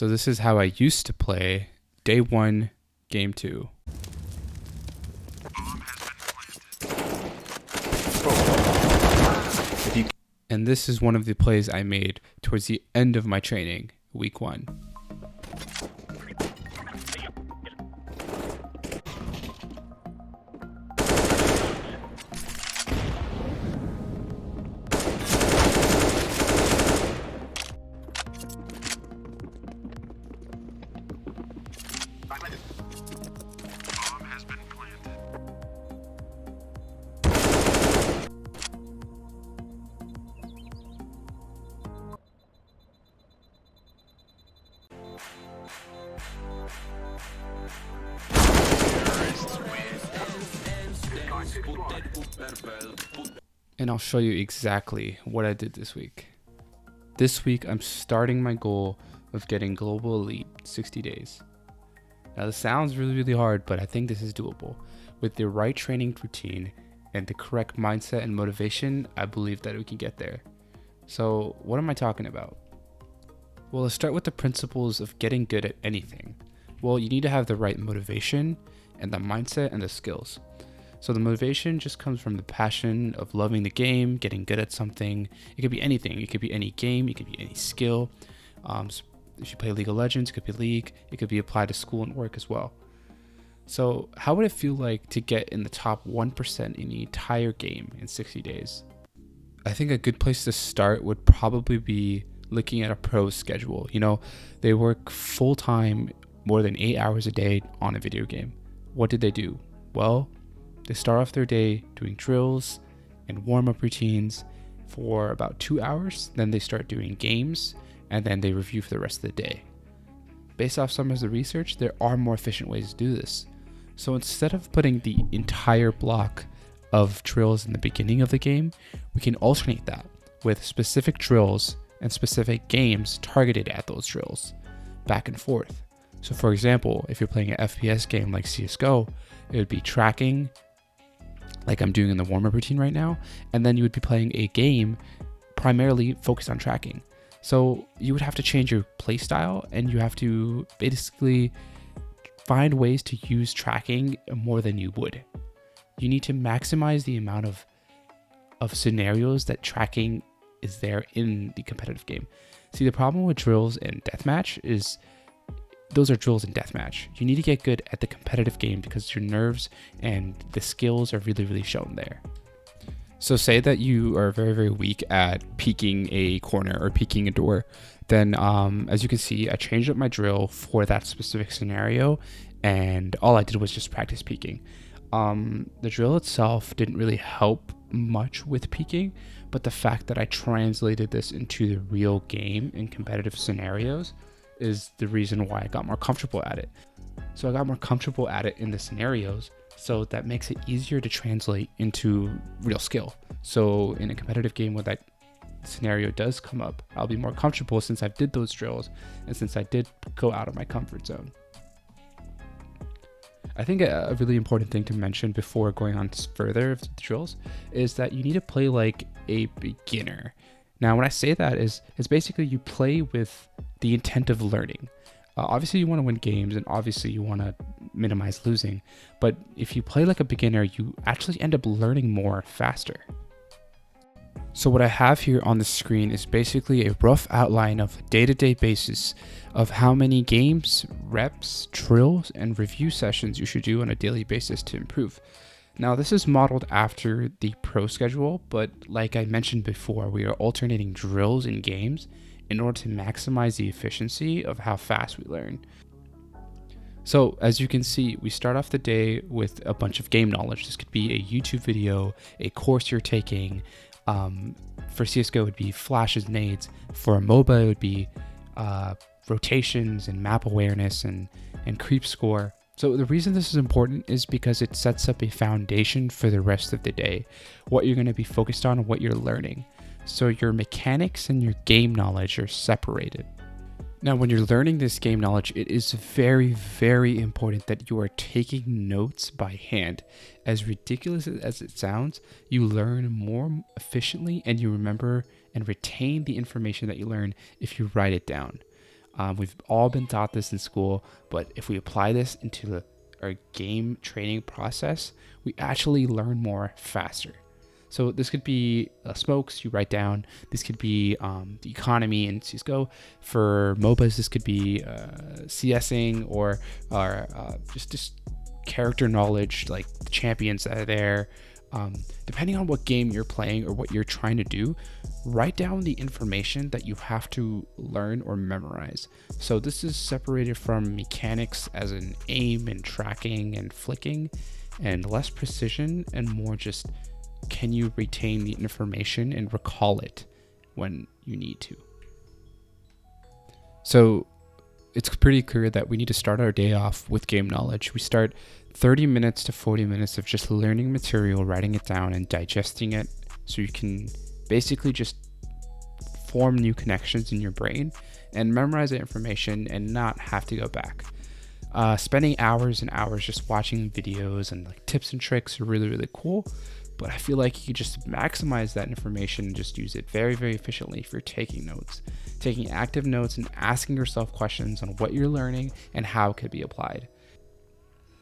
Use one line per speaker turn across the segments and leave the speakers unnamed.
So this is how I used to play day 1, game 2. And this is one of the plays I made towards the end of my training, week 1. And I'll show you exactly what I did this week. This week, I'm starting my goal of getting Global Elite 60 days. Now, this sounds really hard, but I think this is doable. With the right training routine and the correct mindset and motivation, I believe that we can get there. So, what am I talking about? Well, let's start with the principles of getting good at anything. Well, you need to have the right motivation and the mindset and the skills. So the motivation just comes from the passion of loving the game, getting good at something. It could be anything. It could be any game. It could be any skill. If you play League of Legends, it could be League. It could be applied to school and work as well. So how would it feel like to get in the top 1% in the entire game in 60 days? I think a good place to start would probably be looking at a pro schedule. You know, they work full-time, more than 8 hours a day on a video game. What did they do? Well, they start off their day doing drills and warm-up routines for about 2 hours. Then they start doing games, and then they review for the rest of the day. Based off some of the research, there are more efficient ways to do this. So instead of putting the entire block of drills in the beginning of the game, we can alternate that with specific drills and specific games targeted at those drills, back and forth. So for example, if you're playing an FPS game like CSGO, it would be tracking, like I'm doing in the warm-up routine right now, and then you would be playing a game primarily focused on tracking. So you would have to change your play style, and you have to basically find ways to use tracking more than you would. You need to maximize the amount of scenarios that tracking is there in the competitive game. See, the problem with drills and deathmatch is those are drills in deathmatch. You need to get good at the competitive game because your nerves and the skills are really shown there. So say that you are very weak at peeking a corner or peeking a door. Then as you can see, I changed up my drill for that specific scenario, and all I did was just practice peeking. The drill itself didn't really help much with peeking, but the fact that I translated this into the real game in competitive scenarios is the reason why I got more comfortable at it. So I got more comfortable at it in the scenarios, so that makes it easier to translate into real skill. So in a competitive game where that scenario does come up, I'll be more comfortable since I did those drills and since I did go out of my comfort zone. I think a really important thing to mention before going on further with the drills is that you need to play like a beginner. Now, when I say that is basically you play with the intent of learning. Obviously, you want to win games, and obviously you want to minimize losing. But if you play like a beginner, you actually end up learning more faster. So what I have here on the screen is basically a rough outline of a day-to-day basis of how many games, reps, drills, and review sessions you should do on a daily basis to improve. Now, this is modeled after the pro schedule, but like I mentioned before, we are alternating drills and games in order to maximize the efficiency of how fast we learn. So as you can see, we start off the day with a bunch of game knowledge. This could be a YouTube video, a course you're taking. For CSGO, it would be flashes, nades. For a MOBA, it would be rotations and map awareness and creep score. So the reason this is important is because it sets up a foundation for the rest of the day, what you're going to be focused on and what you're learning. So your mechanics and your game knowledge are separated. Now, when you're learning this game knowledge, it is very important that you are taking notes by hand. As ridiculous as it sounds, you learn more efficiently and you remember and retain the information that you learn if you write it down. We've all been taught this in school, but if we apply this into our game training process, we actually learn more faster. So this could be smokes you write down. This could be the economy in CSGO. For MOBAs, this could be CSing or just character knowledge, like the champions that are there. Depending on what game you're playing or what you're trying to do, write down the information that you have to learn or memorize. So this is separated from mechanics as in aim and tracking and flicking, and less precision and more just can you retain the information and recall it when you need to. So it's pretty clear that we need to start our day off with game knowledge. We start 30 minutes to 40 minutes of just learning material, writing it down and digesting it so you can basically just form new connections in your brain and memorize the information and not have to go back. Spending hours and hours just watching videos and like tips and tricks are really, really cool. But I feel like you could just maximize that information and just use it very, very efficiently if you're taking notes, taking active notes and asking yourself questions on what you're learning and how it could be applied.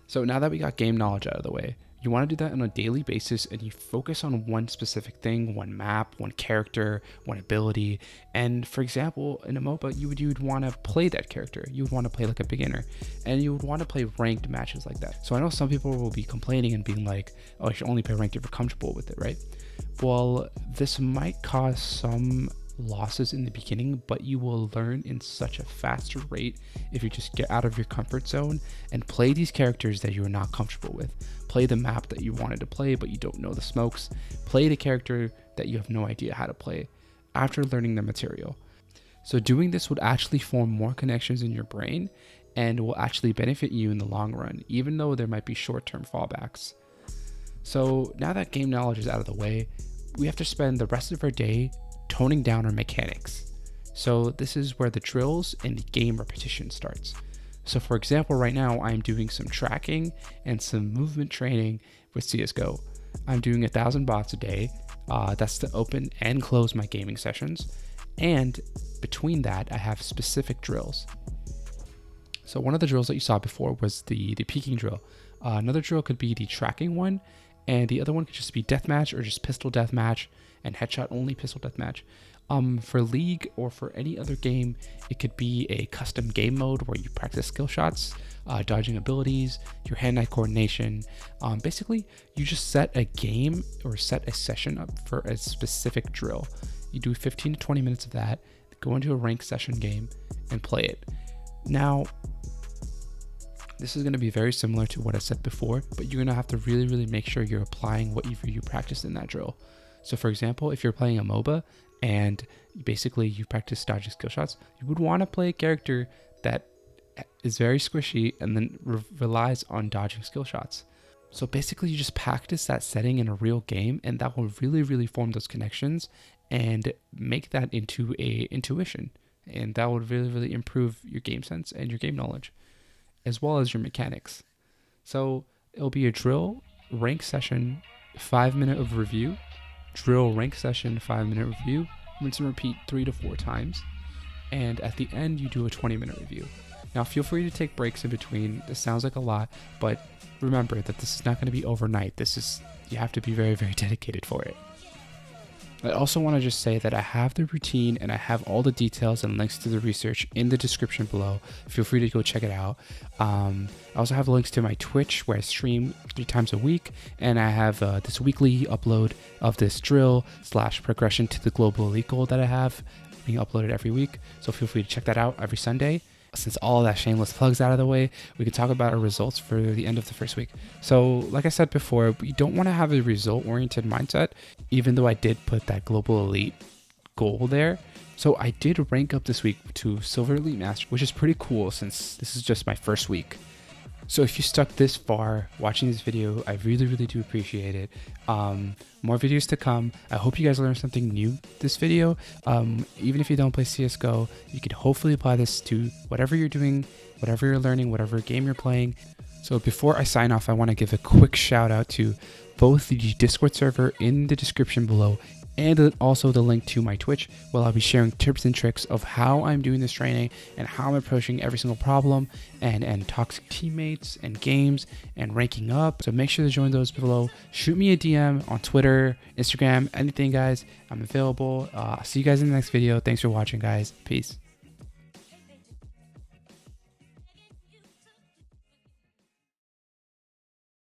So now that we got game knowledge out of the way, you want to do that on a daily basis and you focus on one specific thing, one map, one character, one ability. And for example, in a MOBA, you would want to play that character. You would want to play like a beginner and you would want to play ranked matches like that. So I know some people will be complaining and being like, oh, you should only play ranked if you're comfortable with it, right? Well, this might cause some losses in the beginning, but you will learn in such a faster rate if you just get out of your comfort zone and play these characters that you're not comfortable with. Play the map that you wanted to play but you don't know the smokes. Play the character that you have no idea how to play after learning the material. So doing this would actually form more connections in your brain and will actually benefit you in the long run, even though there might be short-term fallbacks. So now that game knowledge is out of the way, we have to spend the rest of our day toning down our mechanics. So this is where the drills and the game repetition starts. So for example, right now I'm doing some tracking and some movement training with CSGO. I'm doing 1,000 bots a day. That's to open and close my gaming sessions. And between that, I have specific drills. So one of the drills that you saw before was the peeking drill. Another drill could be the tracking one. And the other one could just be deathmatch or just pistol deathmatch and headshot only pistol deathmatch. For League or for any other game, it could be a custom game mode where you practice skill shots, dodging abilities, your hand-eye coordination. Basically, you just set a game or set a session up for a specific drill. You do 15 to 20 minutes of that, go into a ranked session game and play it. Now, this is going to be very similar to what I said before, but you're going to have to really, really make sure you're applying what you practiced in that drill. So for example, if you're playing a MOBA and basically you practice dodging skill shots, you would want to play a character that is very squishy and then relies on dodging skill shots. So basically you just practice that setting in a real game and that will really, really form those connections and make that into a intuition. And that would really, really improve your game sense and your game knowledge, as well as your mechanics. So it'll be a drill, rank session, 5-minute of review, drill, rank session, 5-minute review, rinse and repeat 3 to 4 times. And at the end, you do a 20-minute review. Now, feel free to take breaks in between. This sounds like a lot, but remember that this is not going to be overnight. You have to be very, very dedicated for it. I also want to just say that I have the routine and I have all the details and links to the research in the description below. Feel free to go check it out. I also have links to my Twitch where I stream 3 times a week, and I have this weekly upload of this drill / progression to the global elite goal that I have being uploaded every week. So feel free to check that out every Sunday. Since all of that shameless plugs out of the way, we can talk about our results for the end of the first week. So like I said before, we don't want to have a result-oriented mindset, even though I did put that global elite goal there. So I did rank up this week to Silver Elite Master, which is pretty cool since this is just my first week. So if you stuck this far watching this video, I really, really do appreciate it. More videos to come. I hope you guys learned something new this video. Even if you don't play CSGO, you could hopefully apply this to whatever you're doing, whatever you're learning, whatever game you're playing. So before I sign off, I want to give a quick shout out to both the Discord server in the description below and also the link to my Twitch, where I'll be sharing tips and tricks of how I'm doing this training and how I'm approaching every single problem and toxic teammates and games and ranking up. So make sure to join those below. Shoot me a DM on Twitter, Instagram, anything, guys. I'm available. See you guys in the next video. Thanks for watching, guys. Peace.